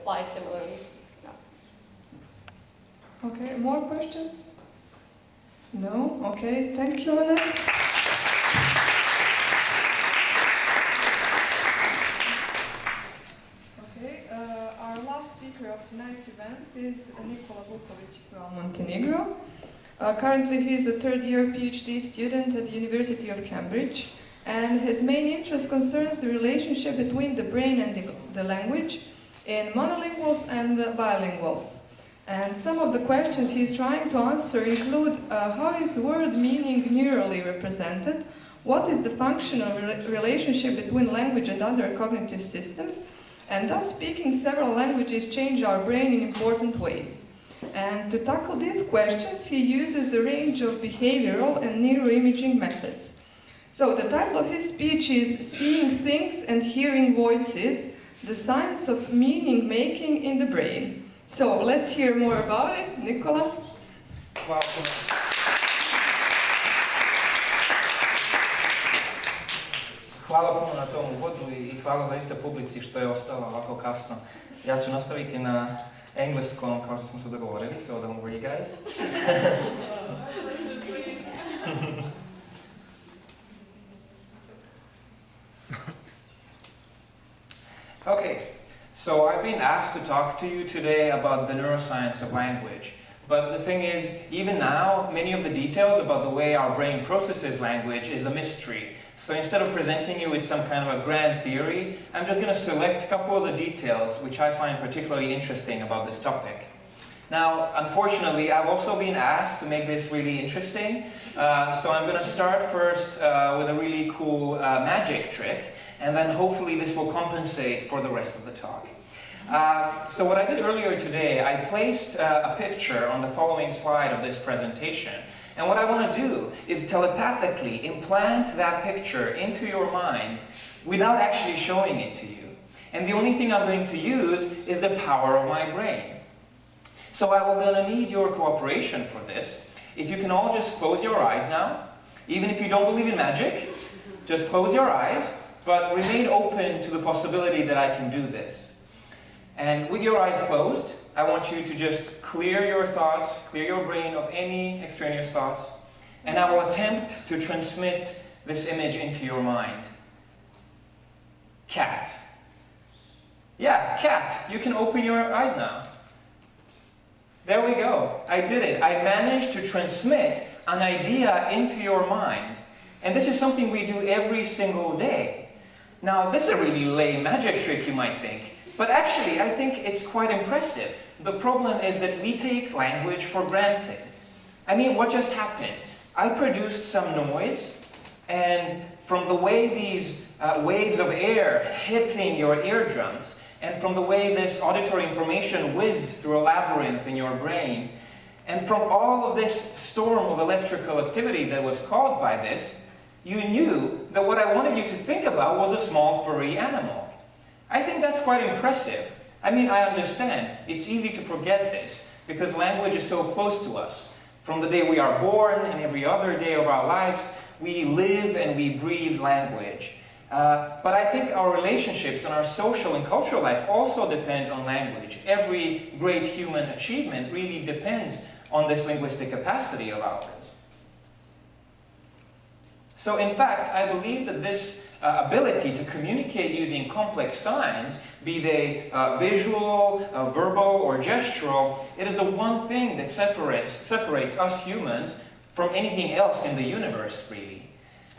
apply similarly. Yeah. Okay, more questions? No? Okay, thank you, Anna. Okay, our last speaker of tonight's event is Nikola Vukovic from Montenegro. Currently, he is a third-year PhD student at the University of Cambridge, and his main interest concerns the relationship between the brain and the language in monolinguals and bilinguals. And some of the questions he's trying to answer include how is word meaning neurally represented, what is the functional relationship between language and other cognitive systems, and does speaking several languages change our brain in important ways. And to tackle these questions, he uses a range of behavioral and neuroimaging methods. So the title of his speech is Seeing Things and Hearing Voices, the Science of Meaning Making in the Brain. So let's hear more about it. Nikola? Wow. Hvala puno na tom uvodu i hvala zaista publici što je ostala ovako kasno. Ja ću nastaviti na engleskom kao što smo se dogovorili, so don't worry guys. Okay. So I've been asked to talk to you today about the neuroscience of language. But the thing is, even now, many of the details about the way our brain processes language is a mystery. So instead of presenting you with some kind of a grand theory, I'm just going to select a couple of the details which I find particularly interesting about this topic. Now, unfortunately, I've also been asked to make this really interesting. So I'm going to start first with a really cool magic trick. And then hopefully this will compensate for the rest of the talk. So what I did earlier today, I placed a picture on the following slide of this presentation. And what I want to do is telepathically implant that picture into your mind without actually showing it to you. And the only thing I'm going to use is the power of my brain. So I'm going to need your cooperation for this. If you can all just close your eyes now, even if you don't believe in magic, just close your eyes. But remain open to the possibility that I can do this. And with your eyes closed, I want you to just clear your thoughts, clear your brain of any extraneous thoughts, and I will attempt to transmit this image into your mind. Cat. Yeah, cat. You can open your eyes now. There we go. I did it. I managed to transmit an idea into your mind. And this is something we do every single day. Now, this is a really lame magic trick, you might think, but actually, I think it's quite impressive. The problem is that we take language for granted. I mean, what just happened? I produced some noise, and from the way these waves of air hitting your eardrums, and from the way this auditory information whizzed through a labyrinth in your brain, and from all of this storm of electrical activity that was caused by this, you knew that what I wanted you to think about was a small furry animal. I think that's quite impressive. I mean, I understand. It's easy to forget this, because language is so close to us. From the day we are born and every other day of our lives, we live and we breathe language. But I think our relationships and our social and cultural life also depend on language. Every great human achievement really depends on this linguistic capacity of ours. So in fact, I believe that this ability to communicate using complex signs, be they visual, verbal, or gestural, it is the one thing that separates us humans from anything else in the universe, really.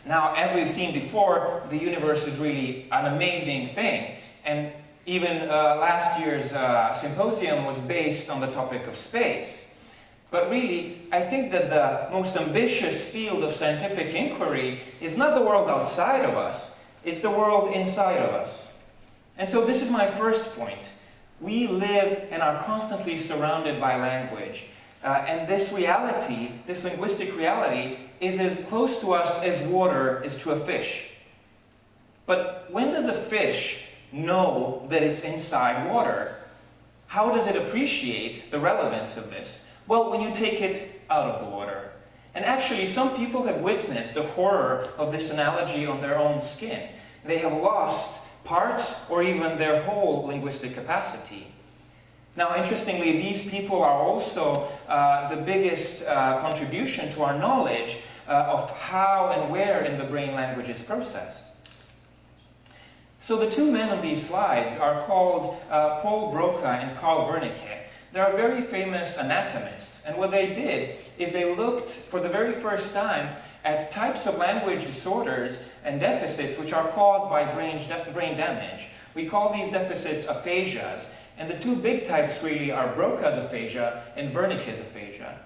Now, as we've seen before, the universe is really an amazing thing. And even last year's symposium was based on the topic of space. But really, I think that the most ambitious field of scientific inquiry is not the world outside of us, it's the world inside of us. And so this is my first point. We live and are constantly surrounded by language. And this reality, this linguistic reality, is as close to us as water is to a fish. But when does a fish know that it's inside water? How does it appreciate the relevance of this? Well, when you take it out of the water. And actually, some people have witnessed the horror of this analogy on their own skin. They have lost parts or even their whole linguistic capacity. Now, interestingly, these people are also the biggest contribution to our knowledge of how and where in the brain language is processed. So the two men on these slides are called Paul Broca and Carl Wernicke. They are very famous anatomists, and what they did is they looked for the very first time at types of language disorders and deficits which are caused by brain damage. We call these deficits aphasias, and the two big types really are Broca's aphasia and Wernicke's aphasia.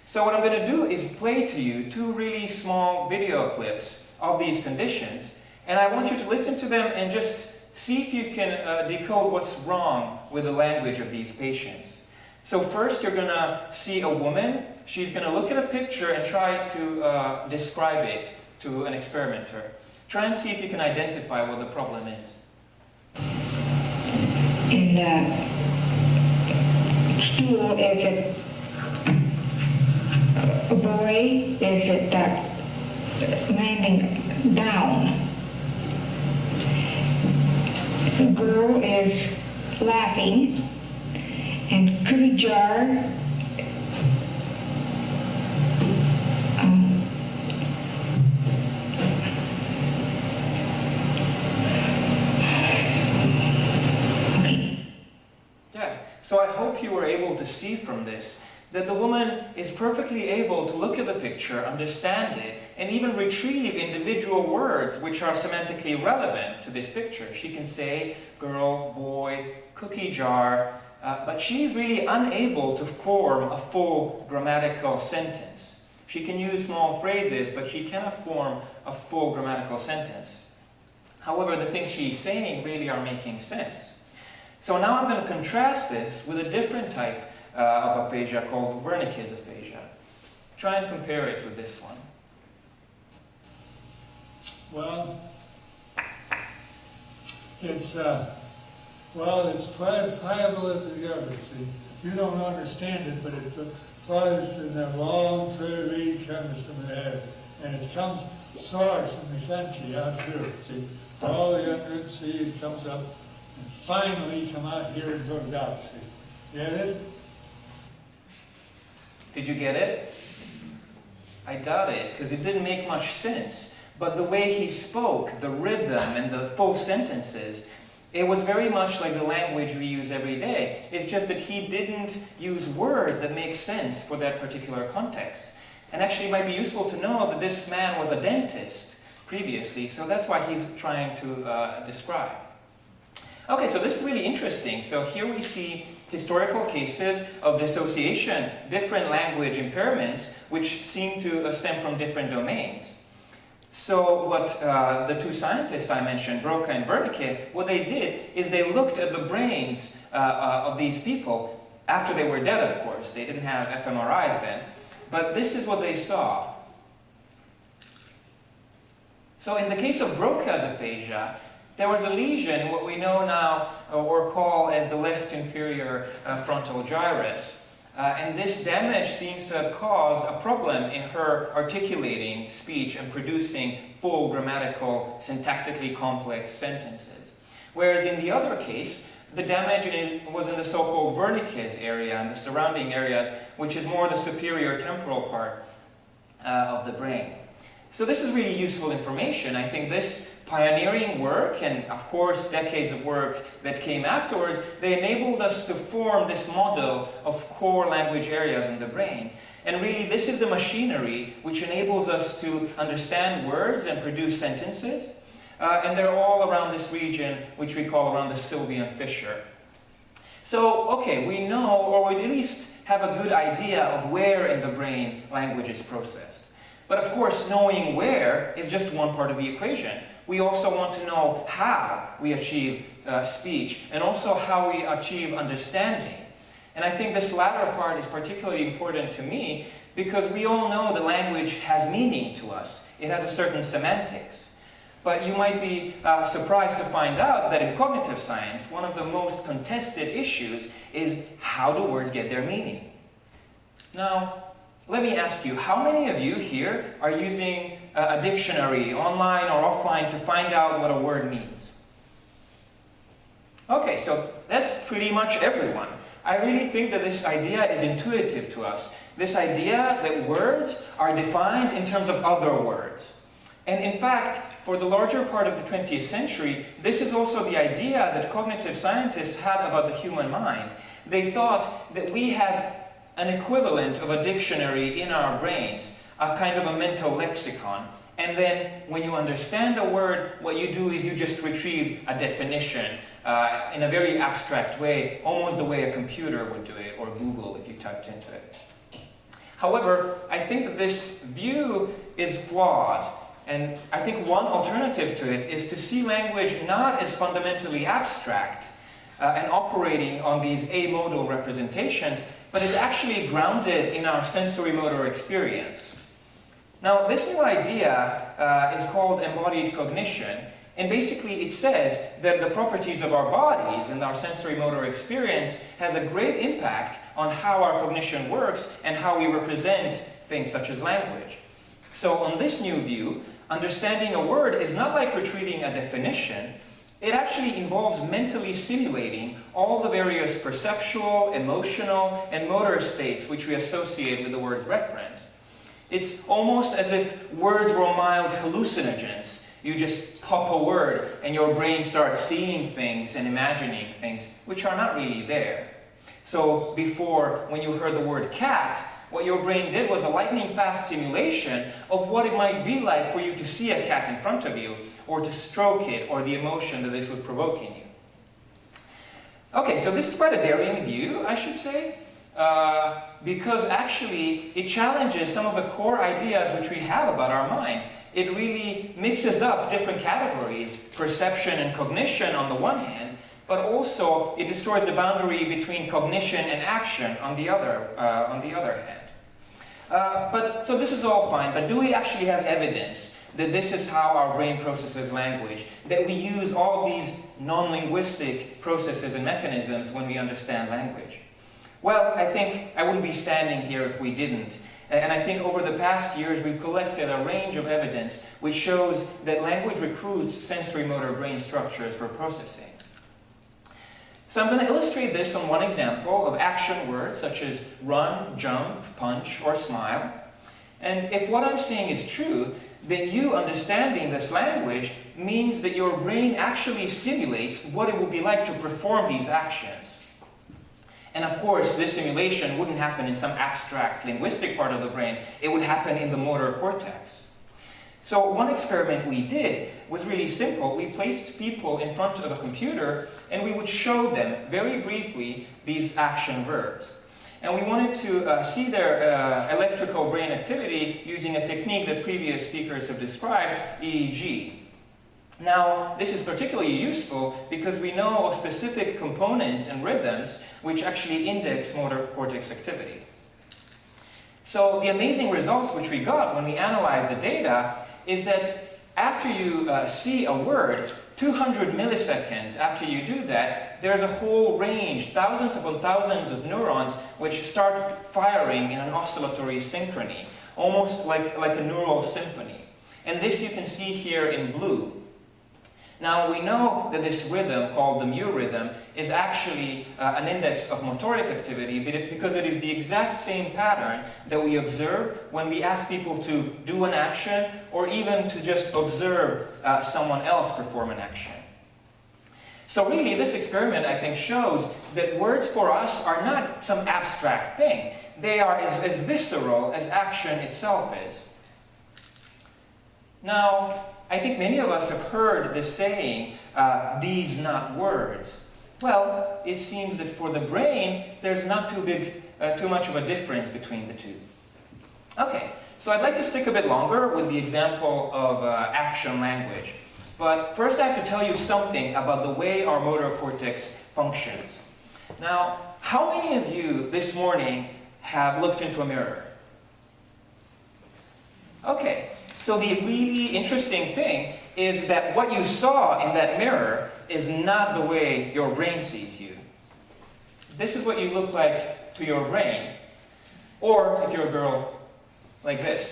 So what I'm going to do is play to you two really small video clips of these conditions, and I want you to listen to them and just see if you can decode what's wrong with the language of these patients. So first you're going to see a woman. She's going to look at a picture and try to describe it to an experimenter. Try and see if you can identify what the problem is. In stool, is it a boy? Is it landing down? The girl is laughing, and cookie jar So I hope you were able to see from this that the woman is perfectly able to look at the picture, understand it, and even retrieve individual words which are semantically relevant to this picture. She can say girl, boy, cookie jar, but she's really unable to form a full grammatical sentence. She can use small phrases, but she cannot form a full grammatical sentence. However, the things she's saying really are making sense. So now I'm going to contrast this with a different type of aphasia called Wernicke's aphasia. Try and compare it with this one. Well, it's pliable at the discovery. See, you don't understand it, but it flies in a long thread of reed comes from the air, and it comes soars from the country out through it. See, all the under seas comes up, and finally come out here and goes out. See, get it? Did you get it? I doubt it, because it didn't make much sense. But the way he spoke, the rhythm and the full sentences, it was very much like the language we use every day. It's just that he didn't use words that make sense for that particular context. And actually it might be useful to know that this man was a dentist previously, so that's why he's trying to describe. Okay, so this is really interesting. So here we see historical cases of dissociation, different language impairments, which seem to stem from different domains. So what the two scientists I mentioned, Broca and Wernicke, what they did is they looked at the brains of these people after they were dead, of course. They didn't have fMRIs then. But this is what they saw. So in the case of Broca's aphasia, there was a lesion in what we know now or call as the left inferior frontal gyrus. And this damage seems to have caused a problem in her articulating speech and producing full grammatical, syntactically complex sentences. Whereas in the other case, the damage was in the so-called Wernicke's area and the surrounding areas, which is more the superior temporal part of the brain. So this is really useful information. I think this pioneering work, and of course decades of work that came afterwards, they enabled us to form this model of core language areas in the brain. And really this is the machinery which enables us to understand words and produce sentences. And they're all around this region, which we call around the Sylvian fissure. So, okay, we know, or we at least have a good idea of where in the brain language is processed. But of course, knowing where is just one part of the equation. We also want to know how we achieve speech, and also how we achieve understanding. And I think this latter part is particularly important to me, because we all know that language has meaning to us. It has a certain semantics. But you might be surprised to find out that in cognitive science, one of the most contested issues is how do words get their meaning? Now, let me ask you, how many of you here are using a dictionary, online or offline, to find out what a word means? Okay, so that's pretty much everyone. I really think that this idea is intuitive to us. This idea that words are defined in terms of other words. And in fact, for the larger part of the 20th century, this is also the idea that cognitive scientists had about the human mind. They thought that we have an equivalent of a dictionary in our brains, a kind of a mental lexicon. And then when you understand a word, what you do is you just retrieve a definition in a very abstract way, almost the way a computer would do it, or Google if you typed into it. However, I think that this view is flawed. And I think one alternative to it is to see language not as fundamentally abstract and operating on these amodal representations, but it's actually grounded in our sensory motor experience. Now, this new idea is called embodied cognition, and basically it says that the properties of our bodies and our sensory motor experience has a great impact on how our cognition works and how we represent things such as language. So on this new view, understanding a word is not like retrieving a definition. It actually involves mentally simulating all the various perceptual, emotional, and motor states which we associate with the word's referent. It's almost as if words were mild hallucinogens. You just pop a word and your brain starts seeing things and imagining things which are not really there. So before, when you heard the word cat, what your brain did was a lightning-fast simulation of what it might be like for you to see a cat in front of you, or to stroke it, or the emotion that this would provoke in you. Okay, so this is quite a daring view, I should say, because actually it challenges some of the core ideas which we have about our mind. It really mixes up different categories, perception and cognition on the one hand, but also it destroys the boundary between cognition and action on the other hand. So this is all fine, but do we actually have evidence that this is how our brain processes language, that we use all these non-linguistic processes and mechanisms when we understand language? Well, I think I wouldn't be standing here if we didn't. And I think over the past years we've collected a range of evidence which shows that language recruits sensory motor brain structures for processing. So I'm going to illustrate this on one example of action words such as run, jump, punch, or smile. And if what I'm saying is true, then you understanding this language means that your brain actually simulates what it would be like to perform these actions. And of course, this simulation wouldn't happen in some abstract linguistic part of the brain. It would happen in the motor cortex. So one experiment we did was really simple. We placed people in front of a computer and we would show them very briefly these action verbs. And we wanted to see their electrical brain activity using a technique that previous speakers have described, EEG. Now, this is particularly useful because we know of specific components and rhythms which actually index motor cortex activity. So the amazing results which we got when we analyzed the data is that after you see a word, 200 milliseconds after you do that, there's a whole range, thousands upon thousands of neurons which start firing in an oscillatory synchrony, almost like a neural symphony. And this you can see here in blue. Now we know that this rhythm, called the mu rhythm, is actually an index of motoric activity because it is the exact same pattern that we observe when we ask people to do an action or even to just observe someone else perform an action. So really this experiment, I think, shows that words for us are not some abstract thing. They are as visceral as action itself is. Now, I think many of us have heard this saying, deeds not words. Well, it seems that for the brain, there's not too much of a difference between the two. Okay, so I'd like to stick a bit longer with the example of action language. But first I have to tell you something about the way our motor cortex functions. Now, how many of you this morning have looked into a mirror? Okay. So the really interesting thing is that what you saw in that mirror is not the way your brain sees you. This is what you look like to your brain. Or, if you're a girl, like this.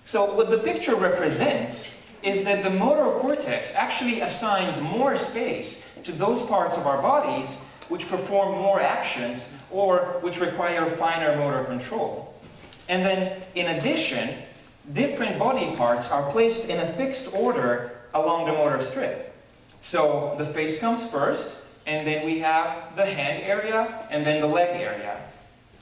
So what the picture represents is that the motor cortex actually assigns more space to those parts of our bodies which perform more actions or which require finer motor control. And then, in addition, different body parts are placed in a fixed order along the motor strip. So the face comes first, and then we have the hand area, and then the leg area.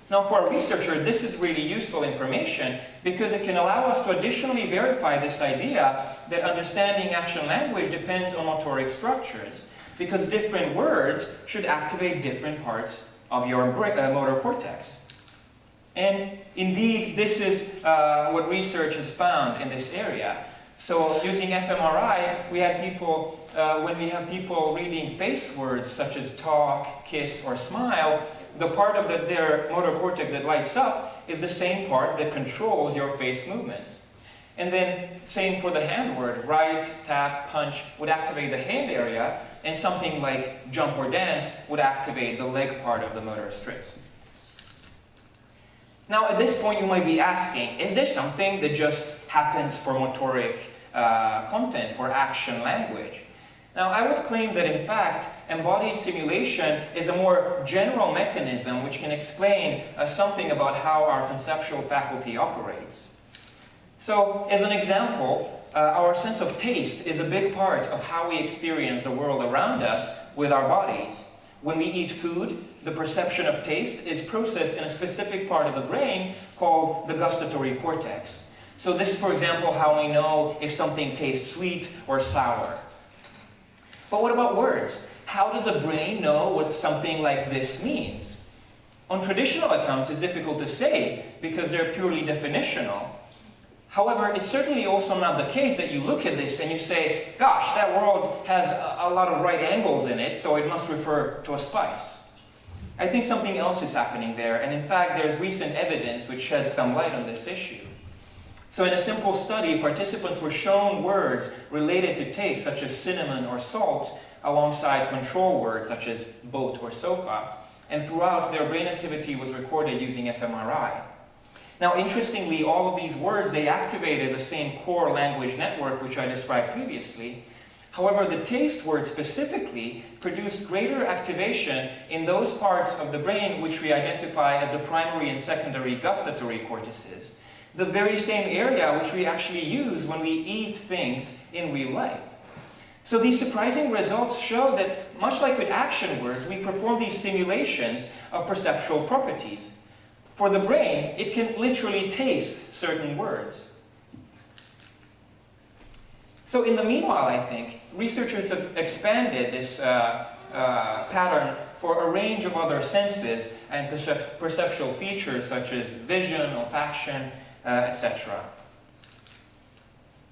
Now, for a researcher, this is really useful information because it can allow us to additionally verify this idea that understanding action language depends on motoric structures, because different words should activate different parts of your motor cortex. And indeed, this is what research has found in this area. So using fMRI, we had people, when we have people reading face words such as talk, kiss, or smile, the part of their motor cortex that lights up is the same part that controls your face movements. And then same for the hand word, write, tap, punch would activate the hand area, and something like jump or dance would activate the leg part of the motor strip. Now, at this point, you might be asking, is this something that just happens for motoric content, for action language? Now, I would claim that, in fact, embodied simulation is a more general mechanism which can explain something about how our conceptual faculty operates. So, as an example, our sense of taste is a big part of how we experience the world around us with our bodies. When we eat food, the perception of taste is processed in a specific part of the brain called the gustatory cortex. So this is, for example, how we know if something tastes sweet or sour. But what about words? How does the brain know what something like this means? On traditional accounts, it's difficult to say because they're purely definitional. However, it's certainly also not the case that you look at this and you say, gosh, that world has a lot of right angles in it, so it must refer to a spice. I think something else is happening there, and in fact, there's recent evidence which sheds some light on this issue. So in a simple study, participants were shown words related to taste, such as cinnamon or salt, alongside control words, such as boat or sofa, and throughout, their brain activity was recorded using fMRI. Now, interestingly, all of these words, they activated the same core language network which I described previously. However, the taste word specifically produced greater activation in those parts of the brain which we identify as the primary and secondary gustatory cortices, the very same area which we actually use when we eat things in real life. So these surprising results show that, much like with action words, we perform these simulations of perceptual properties. For the brain, it can literally taste certain words. So in the meanwhile, I think, researchers have expanded this pattern for a range of other senses and perceptual features such as vision, olfaction, etc.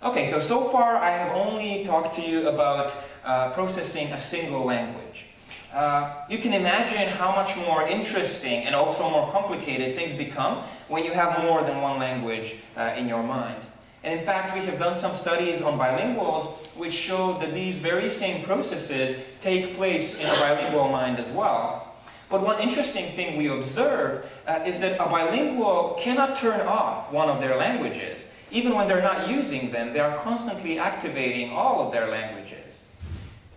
Okay, so far I have only talked to you about processing a single language. You can imagine how much more interesting and also more complicated things become when you have more than one language in your mind. And in fact, we have done some studies on bilinguals which show that these very same processes take place in a bilingual mind as well. But one interesting thing we observe is that a bilingual cannot turn off one of their languages. Even when they're not using them, they are constantly activating all of their languages.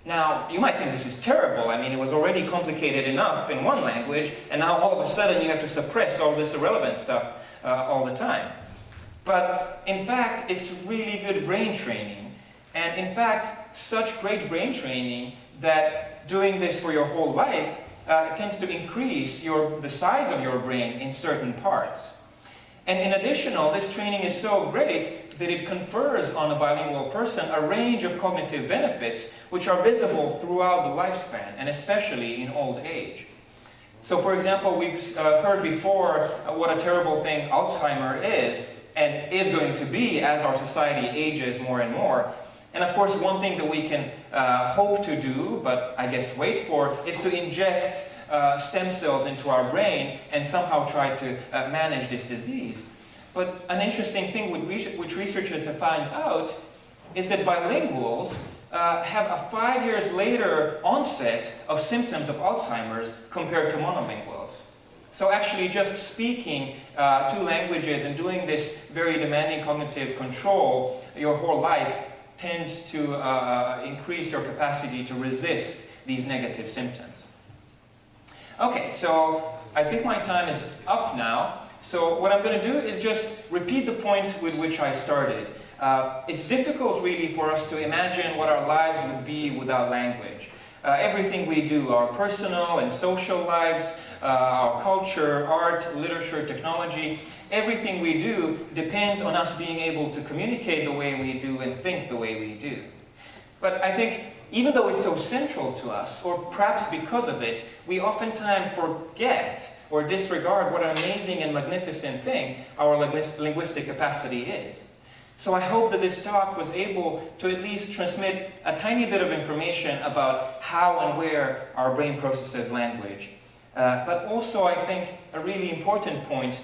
Now, you might think this is terrible. I mean, it was already complicated enough in one language, and now all of a sudden you have to suppress all this irrelevant stuff all the time. But in fact, it's really good brain training. And in fact, such great brain training that doing this for your whole life tends to increase the size of your brain in certain parts. And in addition, this training is so great that it confers on a bilingual person a range of cognitive benefits which are visible throughout the lifespan, and especially in old age. So for example, we've heard before what a terrible thing Alzheimer is, and is going to be as our society ages more and more. And of course, one thing that we can hope to do, but I guess wait for, is to inject stem cells into our brain and somehow try to manage this disease. But an interesting thing which researchers have found out is that bilinguals have a 5 years later onset of symptoms of Alzheimer's compared to monolinguals. So actually just speaking two languages and doing this very demanding cognitive control your whole life tends to increase your capacity to resist these negative symptoms. Okay, so I think my time is up now. So what I'm going to do is just repeat the point with which I started. It's difficult really for us to imagine what our lives would be without language. Everything we do, our personal and social lives, our culture, art, literature, technology, everything we do depends on us being able to communicate the way we do and think the way we do. But I think even though it's so central to us, or perhaps because of it, we oftentimes forget or disregard what an amazing and magnificent thing our linguistic capacity is. So I hope that this talk was able to at least transmit a tiny bit of information about how and where our brain processes language. But also I think a really important point,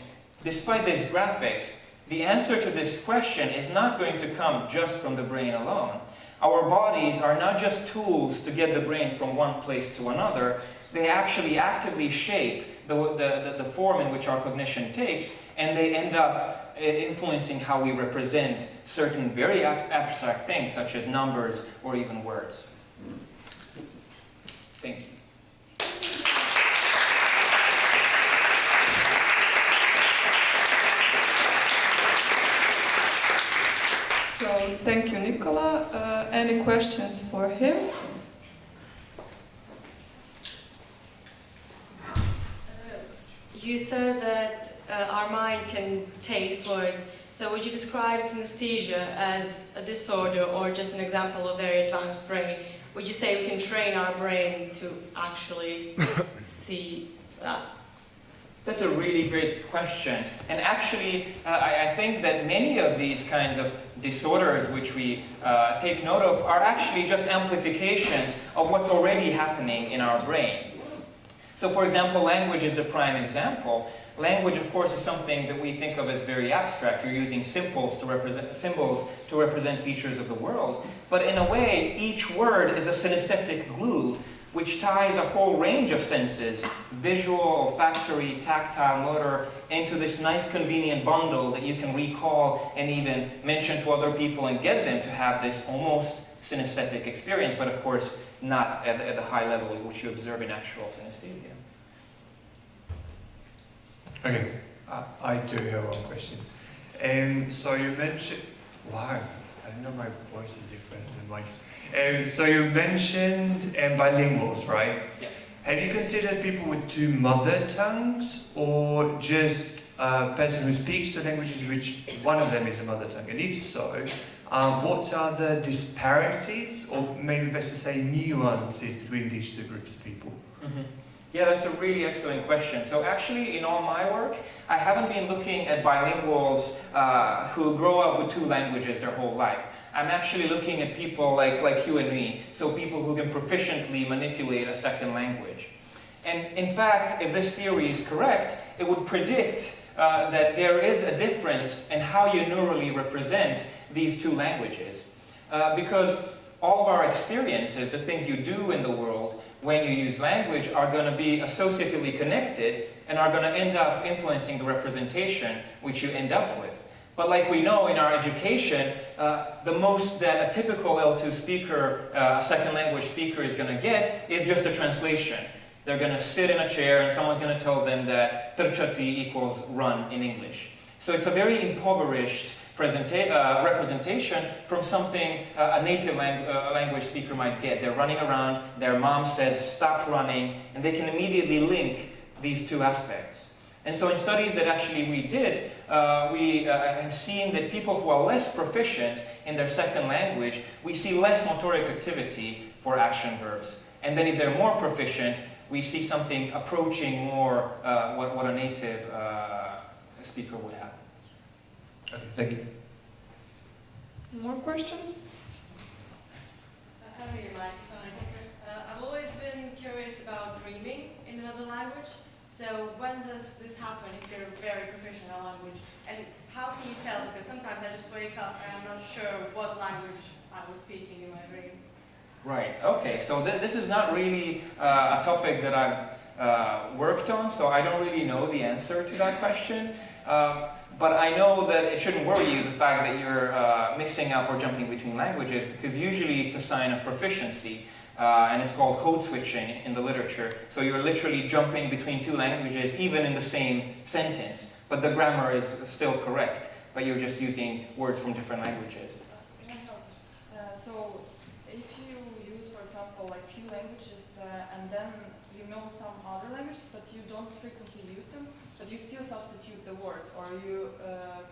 despite these graphics, the answer to this question is not going to come just from the brain alone. Our bodies are not just tools to get the brain from one place to another, they actually actively shape the form in which our cognition takes, and they end up influencing how we represent certain very abstract things, such as numbers or even words. Thank you. So, thank you, Nikola. Any questions for him? You said that our mind can taste words. So would you describe synesthesia as a disorder or just an example of very advanced brain? Would you say we can train our brain to actually see that? That's a really great question. And actually, I think that many of these kinds of disorders which we take note of are actually just amplifications of what's already happening in our brain. So for example, language is the prime example. Language, of course, is something that we think of as very abstract. You're using symbols to represent features of the world. But in a way, each word is a synesthetic glue which ties a whole range of senses, visual, olfactory, tactile, motor, into this nice convenient bundle that you can recall and even mention to other people and get them to have this almost synesthetic experience, but of course not at the high level in which you observe in actual synesthesia. Okay, I do have one question. So you mentioned, wow, I didn't know my voice is different than mine. So you mentioned bilinguals, right? Yeah. Have you considered people with two mother tongues, or just a person who speaks two languages which one of them is a mother tongue? And if so, what are the disparities, or maybe best to say nuances, between these two groups of people? Mm-hmm. Yeah, that's a really excellent question. So actually, in all my work, I haven't been looking at bilinguals who grow up with two languages their whole life. I'm actually looking at people like you and me, so people who can proficiently manipulate a second language. And in fact, if this theory is correct, it would predict that there is a difference in how you neurally represent these two languages. Because all of our experiences, the things you do in the world, when you use language, are going to be associatively connected and are going to end up influencing the representation which you end up with. But like we know in our education, the most that a typical L2 speaker, a second language speaker is going to get is just a translation. They're going to sit in a chair and someone's going to tell them that trčati equals run in English. So it's a very impoverished representation from something a native language speaker might get. They're running around, their mom says stop running, and they can immediately link these two aspects. And so in studies that actually we did, we have seen that people who are less proficient in their second language, we see less motoric activity for action verbs. And then if they're more proficient, we see something approaching more what a native speaker would have. Okay, thank you. More questions? I've always been curious about dreaming in another language. So when does this happen if you're very proficient in a language? And how can you tell? Because sometimes I just wake up and I'm not sure what language I was speaking in my dream. Right, okay, so this is not really a topic that I've worked on, so I don't really know the answer to that question. But I know that it shouldn't worry you, the fact that you're mixing up or jumping between languages, because usually it's a sign of proficiency. and it's called code switching in the literature. So you're literally jumping between two languages, even in the same sentence, but the grammar is still correct, but you're just using words from different languages. So if you use, for example, like few languages and then you know some other languages, but you don't frequently use them, but you still substitute the words, or you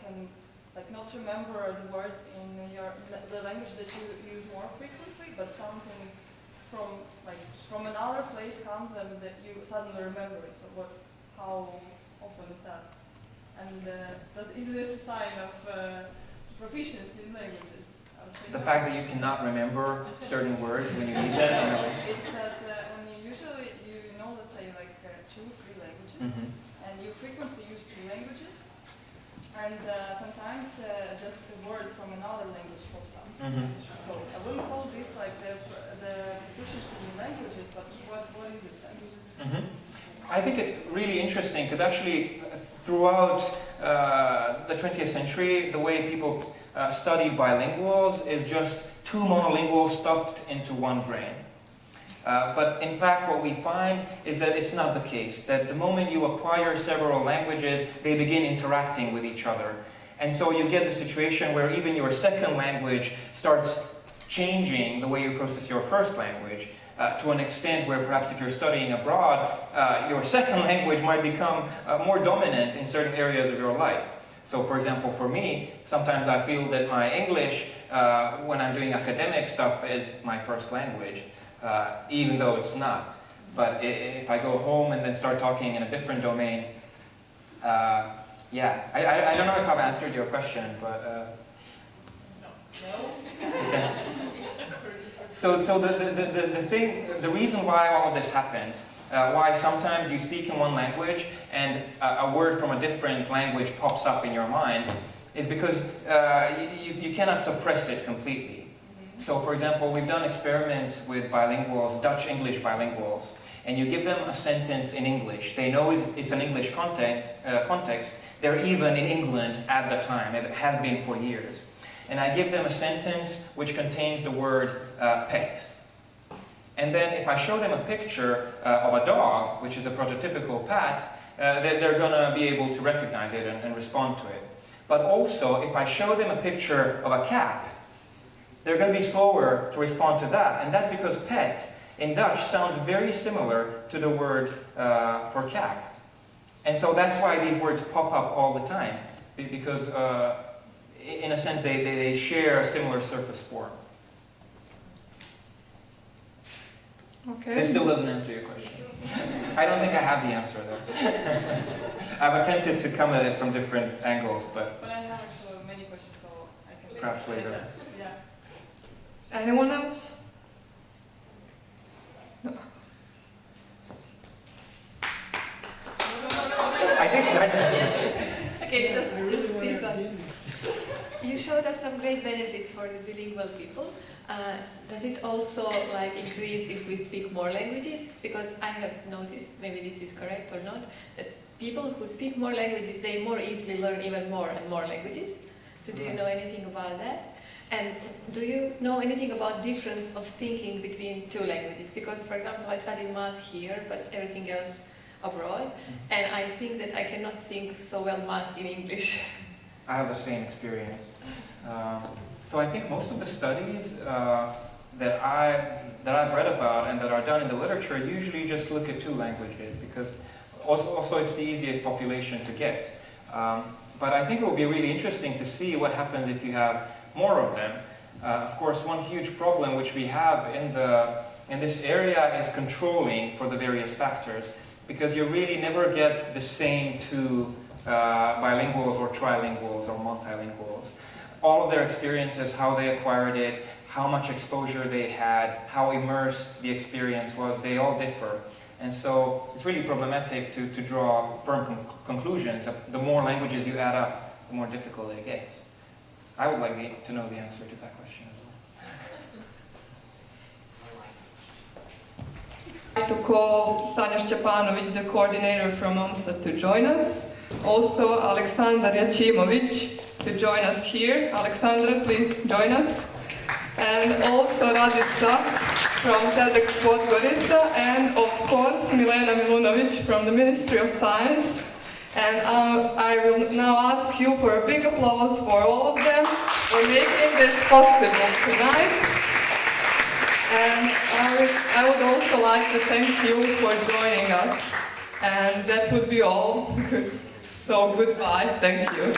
can like not remember the word in the language that you use more frequently, but something from another place comes and that you suddenly remember it. So how often is that? And is this a sign of proficiency in languages? The fact that you cannot remember certain words when you need them. It's that when you usually, let's say like 2-3 languages, and you frequently use 2 languages, and sometimes just a word from another language pops up. So I wouldn't call this like the proficiency in languages, but what is it then? I think it's really interesting because actually throughout the 20th century, the way people studied bilinguals is just 2 monolinguals stuffed into one brain. But in fact, what we find is that it's not the case, that the moment you acquire several languages, they begin interacting with each other. And so you get the situation where even your second language starts changing the way you process your first language, to an extent where perhaps if you're studying abroad, your second language might become more dominant in certain areas of your life. So for example, for me, sometimes I feel that my English, when I'm doing academic stuff, is my first language, even though it's not. But if I go home and then start talking in a different domain, yeah, I don't know if I've answered your question, but... No. Okay. So the reason why all of this happens, why sometimes you speak in one language and a word from a different language pops up in your mind, is because you cannot suppress it completely. So for example, we've done experiments with bilinguals, Dutch-English bilinguals, and you give them a sentence in English. They know it's an English context. They're even in England at the time, it has been for years. And I give them a sentence which contains the word pet. And then if I show them a picture of a dog, which is a prototypical pet, they're going to be able to recognize it and respond to it. But also, if I show them a picture of a cat, they're going to be slower to respond to that. And that's because pet in Dutch sounds very similar to the word for cat. And so that's why these words pop up all the time, because in a sense they share a similar surface form. Okay. This still doesn't answer your question. I don't think I have the answer though. I've attempted to come at it from different angles, but I have actually many questions, so I can... Perhaps later. Yeah. Anyone else? No. I think so. Okay, just this one. You showed us some great benefits for the bilingual people. Does it also increase if we speak more languages? Because I have noticed, maybe this is correct or not, that people who speak more languages, they more easily learn even more and more languages. So do you know anything about that? And do you know anything about difference of thinking between 2 languages? Because, for example, I studied math here, but everything else abroad, and I think that I cannot think so well math in English. I have the same experience. So I think most of the studies that I've read about and that are done in the literature usually just look at 2 languages, because also it's the easiest population to get. But I think it will be really interesting to see what happens if you have more of them. Of course, one huge problem which we have in this area is controlling for the various factors, because you really never get the same 2 bilinguals or trilinguals or multilinguals. All of their experiences, how they acquired it, how much exposure they had, how immersed the experience was, they all differ. And so it's really problematic to draw firm conclusions. The more languages you add up, the more difficult it gets. I would like to know the answer to that question as well. I'd like to call Sanja Stjepanovic, the coordinator from OMSA, to join us. Also, Aleksandar Jacimovic to join us here. Alexandra, please join us. And also Radica from TEDx Podgorica, and of course Milena Milunovic from the Ministry of Science. And I will now ask you for a big applause for all of them for making this possible tonight. And I would also like to thank you for joining us. And that would be all. So goodbye, thank you.